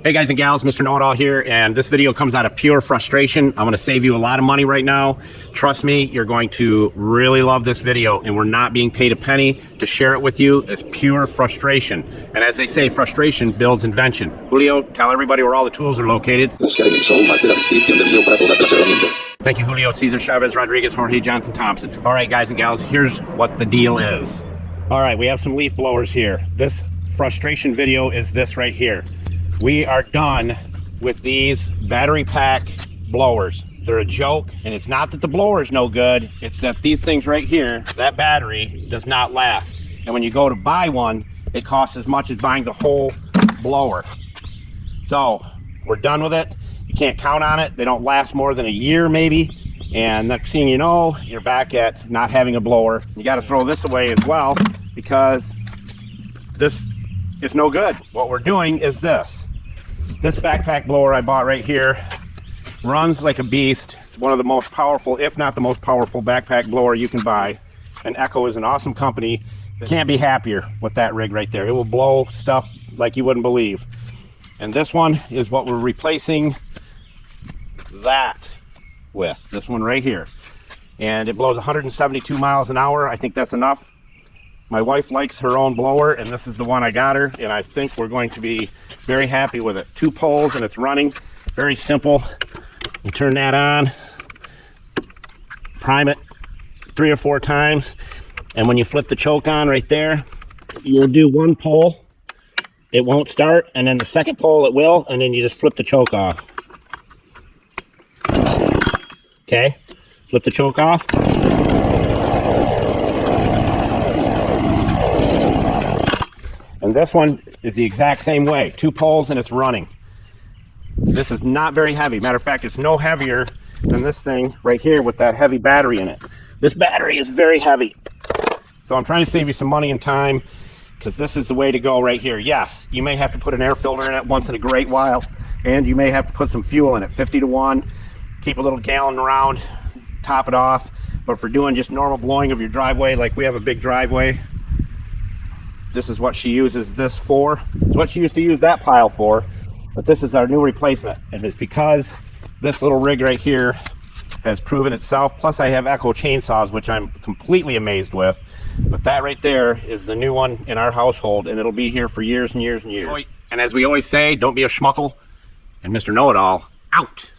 Hey guys and gals, Mr. Know-It-All here, and this video comes out of pure frustration. I'm going to save you a lot of money right now. Trust me, you're going to really love this video, and we're not being paid a penny to share it with you. It's pure frustration. And as they say, frustration builds invention. Julio, tell everybody where all the tools are located. Thank you, Julio, Cesar, Chavez, Rodriguez, Jorge, Johnson, Thompson. All right, guys and gals, here's what the deal is. All right, we have some leaf blowers here. This frustration video is this right here. We are done with these battery pack blowers. They're a joke, and it's not that the blower is no good, it's that these things right here, that battery does not last. And when you go to buy one, it costs as much as buying the whole blower. So we're done with it. You can't count on it. They don't last more than a year maybe, and next thing you know, you're back at not having a blower. You got to throw this away as well because this is no good. What we're doing is this backpack blower I bought right here runs like a beast. It's one of the most powerful, if not the most powerful backpack blower you can buy. And Echo is an awesome company. Can't be happier with that rig right there. It will blow stuff like you wouldn't believe. And this one is what we're replacing that with. This one right here. And it blows 172 miles an hour. I think that's enough. My wife likes her own blower, and this is the one I got her, and I think we're going to be very happy with it. 2 poles and it's running. Very simple. You turn that on, prime it 3 or 4 times, and when you flip the choke on right there, you'll do 1 pole, it won't start, and then the second pole it will, and then you just flip the choke off. Okay, flip the choke off. And this one is the exact same way. 2 poles and it's running. This is not very heavy. Matter of fact, it's no heavier than this thing right here with that heavy battery in it. This battery is very heavy. So I'm trying to save you some money and time because this is the way to go right here. Yes, you may have to put an air filter in it once in a great while, and you may have to put some fuel in it, 50 to 1. Keep a little gallon around, top it off. But for doing just normal blowing of your driveway, like we have a big driveway, this is what she uses this for. It's what she used to use that pile for, but this is our new replacement, and it's because this little rig right here has proven itself. Plus I have Echo chainsaws, which I'm completely amazed with, but that right there is the new one in our household, and it'll be here for years and years and years. And as we always say, don't be a schmuckle, and Mr. Know-It-All out.